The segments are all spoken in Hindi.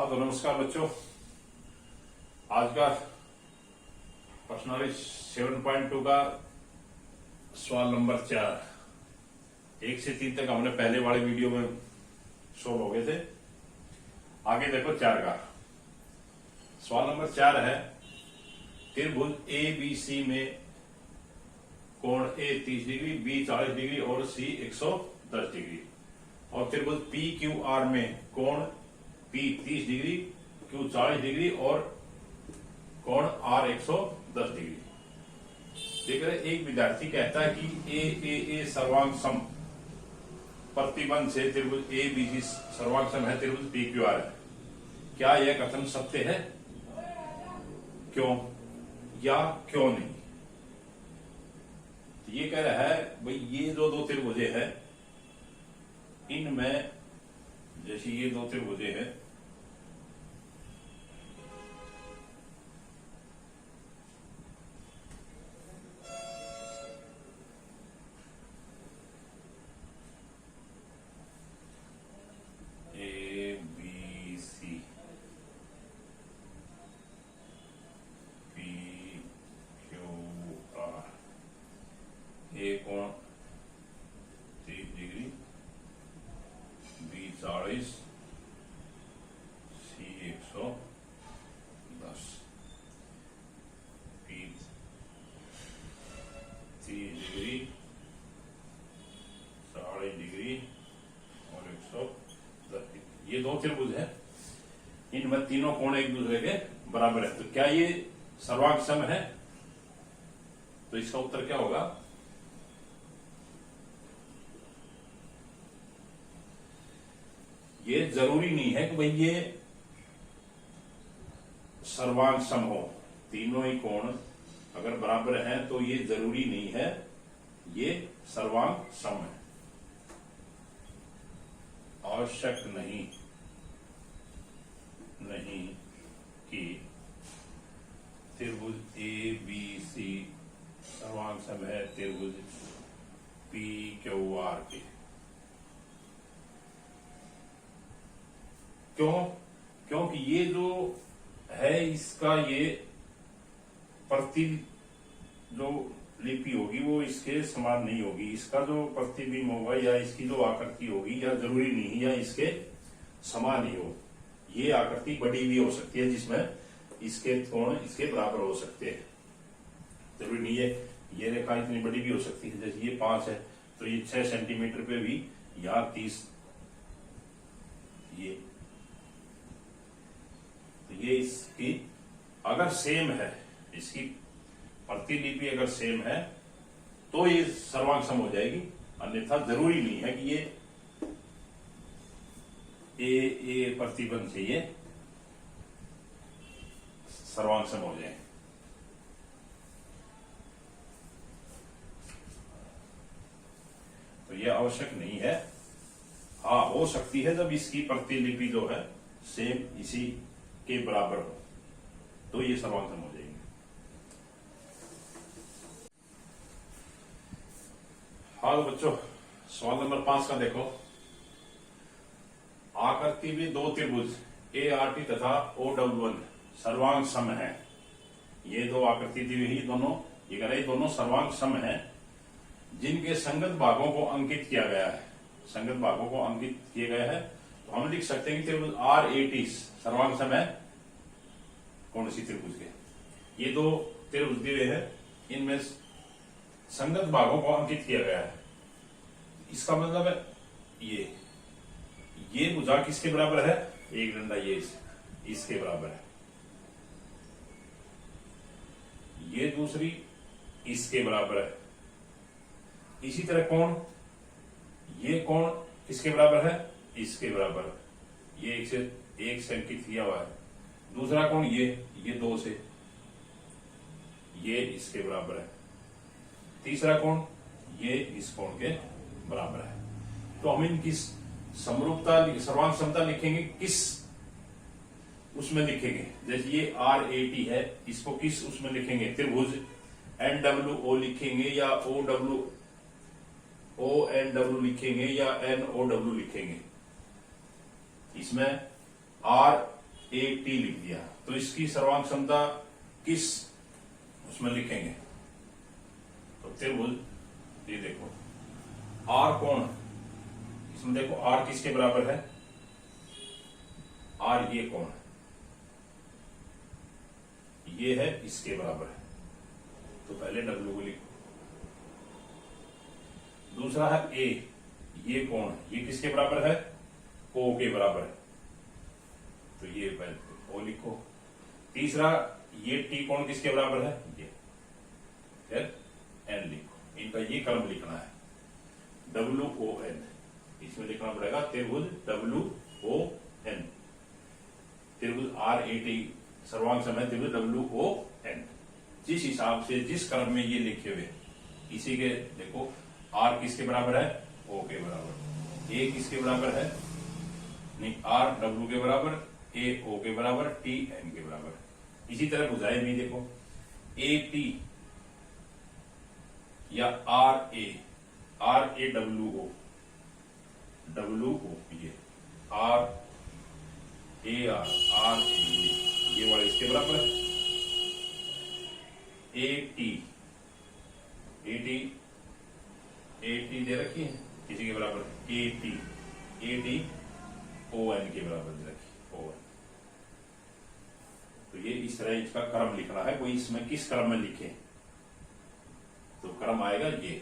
हाँ तो नमस्कार बच्चों। आज का प्रश्नावली 7.2 का सवाल नंबर 4 1 से 3 तक हमने पहले वाले वीडियो में सोल्व हो गए थे। आगे देखो 4 का सवाल नंबर 4 है, त्रिभुज ए बी सी में कोण ए 30 डिग्री, बी 40 डिग्री और सी 110 डिग्री, और त्रिभुज पी क्यू आर में कोण पी 30 डिग्री, क्यू 40 डिग्री और कोण आर 110 डिग्री। देख रहे, एक विद्यार्थी कहता है कि ए सर्वांग सम प्रतिबंध से त्रिभुज ए बी सी सर्वांग सम है, त्रिभुज पी क्यू आर है। क्या यह कथन सत्य है? क्यों या क्यों नहीं? तो ये कह रहा है भाई ये जो दो त्रिभुजे हैं इनमें, जैसे ये दो त्रिभुजे हैं, A B C P Q R, A कोण 30 degree, B 40, C 110, P 30 degree, 40 degree और 110 डिग्री। ये दो त्रिभुज है, इनमें तीनों कोण एक दूसरे के बराबर है। तो क्या ये सर्वांग सम है? तो इसका उत्तर क्या होगा? ये जरूरी नहीं है कि भाई ये सर्वांग सम हो। तीनों ही कोण अगर बराबर हैं तो ये जरूरी नहीं है ये सर्वांग सम है। आवश्यक नहीं कि त्रिभुज ए बी सी सर्वांग सम है त्रिभुज पी क्यू आर के। क्यों? क्योंकि ये जो है इसका ये प्रति जो लिपि होगी वो इसके समान नहीं होगी। इसका जो प्रतिबिंब होगा या इसकी जो आकृति होगी या जरूरी नहीं या इसके समान ही हो। ये आकृति बड़ी भी हो सकती है जिसमें इसके कोण इसके बराबर हो सकते हैं। जरूरी नहीं है ये रेखा इतनी बड़ी भी हो सकती है। जैसे ये 5 है तो ये 6 सेंटीमीटर पे भी यहाँ 30, ये इसकी अगर सेम है, इसकी प्रतिलिपि अगर सेम है तो ये सर्वांग सम हो जाएगी। अन्यथा जरूरी नहीं है कि ये ए प्रतिबंध से ये सर्वांग सम हो जाए। तो यह आवश्यक नहीं है। हाँ, हो सकती है जब इसकी प्रतिलिपि जो है सेम इसी के बराबर हो तो ये सर्वांग सम हो जाएंगे। हाँ तो बच्चों, सवाल नंबर 5 का देखो, आकृति में दो त्रिभुज ए आर टी तथा ओ डब्ल्यू वन सर्वांग सम है। ये दो आकृति दी हुई दोनों, ये कह रहे दोनों सर्वांग सम है जिनके संगत भागों को अंकित किया गया है। संगत भागों को अंकित किए गए हैं तो हम लिख सकते हैं कि त्रिभुज आर ए टी सर्वांग सम है कौन सी त्रिभुज के। ये दो त्रिभुज दिए हैं, इनमें संगत भागों को अंकित किया गया है। इसका मतलब है ये भुजा किसके बराबर है? एक डंडा ये इसके बराबर है, ये दूसरी इसके बराबर है। इसी तरह कोण, ये कोण किसके बराबर है? इसके बराबर। ये एक से अंकित किया हुआ है। दूसरा कोण ये 2 से, ये इसके बराबर है। तीसरा कोण ये इस कोण के बराबर है। तो हम इनकी समरूपता सर्वांग समता लिखेंगे किस उसमें लिखेंगे? जैसे ये आर ए टी है, इसको किस उसमें लिखेंगे? त्रिभुज एन डब्ल्यू ओ लिखेंगे या ओ एन डब्ल्यू लिखेंगे या एन ओ डब्ल्यू लिखेंगे। इसमें आर ए टी लिख दिया, तो इसकी सर्वांग क्षमता किस उसमें लिखेंगे? तो त्रिभुज, ये देखो आर कोण, इसमें देखो आर किसके बराबर है? आर ये कोण, ये है इसके बराबर है, तो पहले डब्ल्यू को लिखो। दूसरा है ए, ये कोण, ये किसके बराबर है? ओ के बराबर है, तो ये पहले ओ लिखो। तीसरा ये टी कोण किसके बराबर है? ये, फिर एन लिखो। इनका ये क्रम लिखना है, डब्ल्यू ओ एन, इसमें लिखना पड़ेगा त्रिभुज डब्ल्यू ओ एन, त्रिभुज आर ए टी सर्वांग समय त्रिभुज डब्ल्यू ओ एन। जिस हिसाब से जिस क्रम में ये लिखे हुए, इसी के देखो आर किसके बराबर है? ओ के बराबर। ए किसके बराबर है? नहीं, आर डब्ल्यू के बराबर, ए ओ के बराबर, टी एन के बराबर। इसी तरह बुझाए भी देखो, ए टी या आर ए डब्ल्यू ओ, ये आर ए आर ए, ये वाला इसके बराबर है। ए टी दे रखी है, किसी के बराबर? ए टी ओ एन के बराबर दे रखी, ओ एन। तो ये इस तरह इसका क्रम लिखना है, कोई इसमें किस क्रम में लिखे तो क्रम आएगा ये।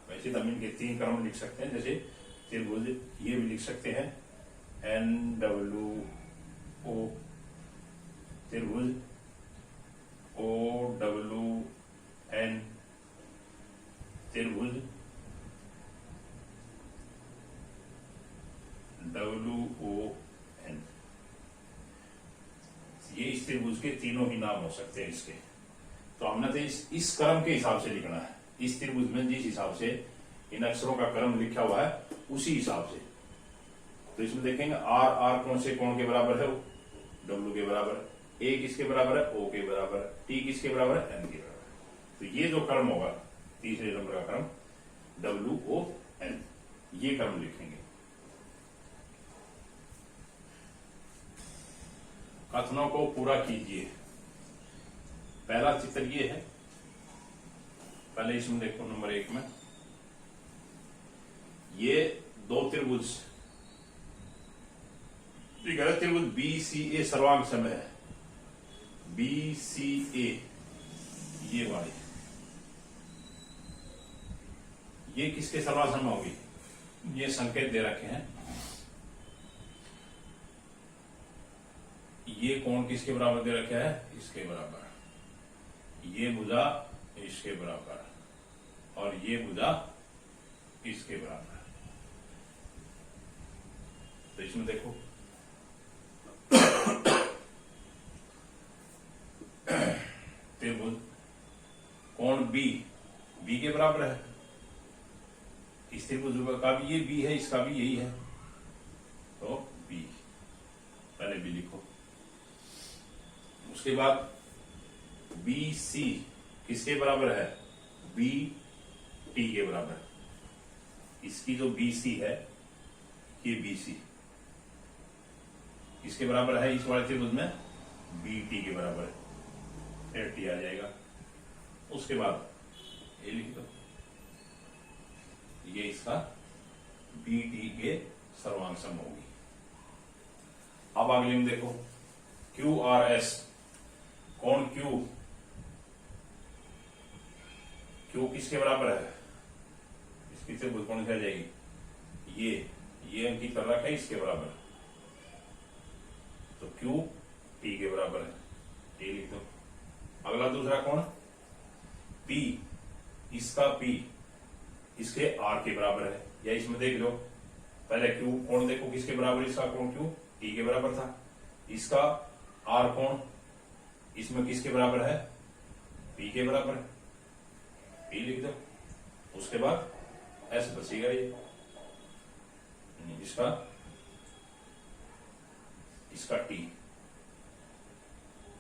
वैसे तो हम इनके 3 क्रम लिख सकते हैं, जैसे त्रिभुज ये भी लिख सकते हैं, एन डब्ल्यू ओ, त्रिभुज ओ डब्ल्यू एन, त्रिभुज डब्ल्यू ओ एन। ये इस त्रिभुज के तीनों ही नाम हो सकते हैं इसके। तो हमने तो इस क्रम के हिसाब से लिखना है, इस त्रिभुज में जिस हिसाब से इन अक्षरों का क्रम लिखा हुआ है उसी हिसाब से। तो इसमें देखेंगे आर कौन से कोण के बराबर है? डब्ल्यू के बराबर। ए किसके बराबर है? ओ के बराबर। टी किसके बराबर है? एन के बराबर। तो ये जो क्रम होगा, तीसरे नंबर का क्रम डब्ल्यू ओ एन, ये क्रम लिखेंगे। कथनों को पूरा कीजिए। पहला चित्र ये है, पहले इसमें देखो नंबर 1 में ये 2 त्रिभुज, त्रिभुज बी सी ए सर्वांग समय है, बी सी ए, ये वाली, ये किसके सर्वांग समय होगी? ये संकेत दे रखे हैं, ये कोण किसके बराबर दे रखे है? इसके बराबर। ये भुजा इसके बराबर और ये भुजा इसके बराबर। तो इसमें देखो त्रिभुज कोण बी के बराबर है, इस त्रिभुज का भी ये बी है, इसका भी यही है, तो बी, पहले बी लिखो। उसके बाद बी सी किसके बराबर है? बी टी के बराबर। इसकी जो बी सी है, ये बी सी इसके बराबर है, इस वाले त्रिभुज में बी टी के बराबर है, फिर टी आ जाएगा। उसके बाद ये लिख दो, ये इसका बी टी के सर्वांग सम होगी। अब अगले में देखो क्यू आर एस, कोण क्यू किसके बराबर है? इसकी त्रिभुज कोण क्या जाएगी? ये अंकित कर रखा है इसके बराबर, तो क्यू टी के बराबर है, टी लिख दो। अगला दूसरा कोण पी, इसका पी इसके आर के बराबर है, या इसमें देख लो पहले क्यू कोण देखो किसके बराबर, इसका कोण क्यू टी के बराबर था, इसका आर कोण इसमें किसके बराबर है? पी के बराबर, पी लिख दो। उसके बाद एस बचेगा, ये इसका टी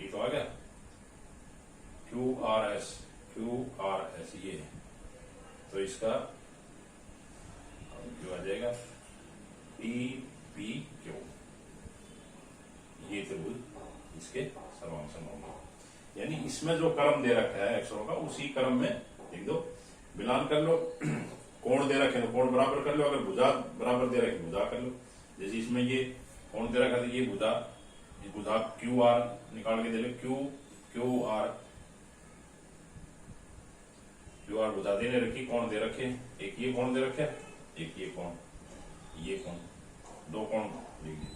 तो आ गया, क्यू आर एस ये है, तो इसका क्यू आ जाएगा, पी पी क्यू, ये त्रिभुज यानी इसमें जो क्रम दे रखा है अक्षरों का उसी क्रम में लिख दो। मिलान कर लो। कोण दे रखे तो कोण बराबर कर लो, अगर भुजा बराबर दे रखे भुजा कर लो। जैसे इसमें ये कोण दे रखा था, ये भुजा क्यू आर निकाल के दे लो, क्यू आर भुजा देने रखी, कोण दे रखे, एक ये कोण दे रखे, एक ये कोण, दो कोण लिख दिए।